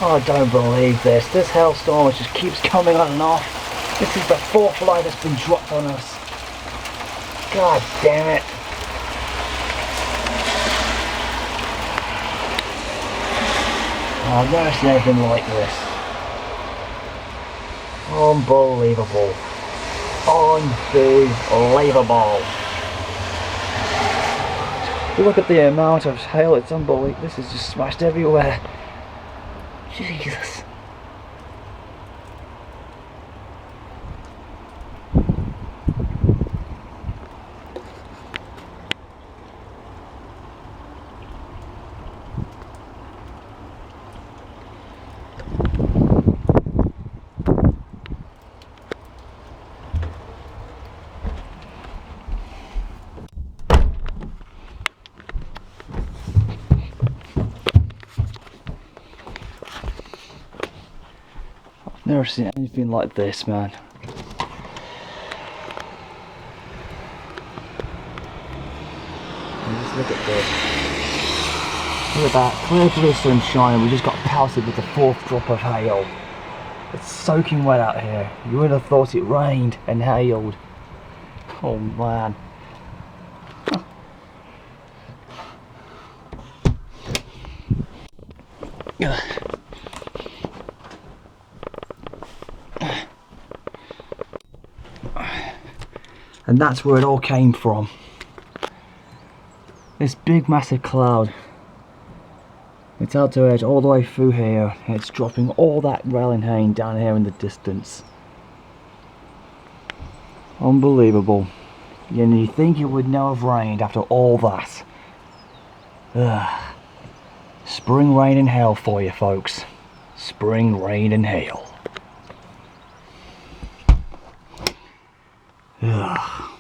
Oh, I don't believe this. This hailstorm just keeps coming on and off. This is the fourth light that's been dropped on us. God damn it. Oh, I've never seen anything like this. Unbelievable. Unbelievable. Look at the amount of hail, it's unbelievable. This is just smashed everywhere. Jesus. Never seen anything like this, man. And just look at this. Look at that, clear blue sunshine. We just got pelted with the fourth drop of hail. It's soaking wet out here. You would have thought it rained and hailed. Oh man. And that's where it all came from. This big massive cloud. It's out to edge all the way through here. It's dropping all that rain down here in the distance. Unbelievable. And you think it would now have rained after all that. Ugh. Spring rain and hail for you folks. Spring rain and hail. Ugh.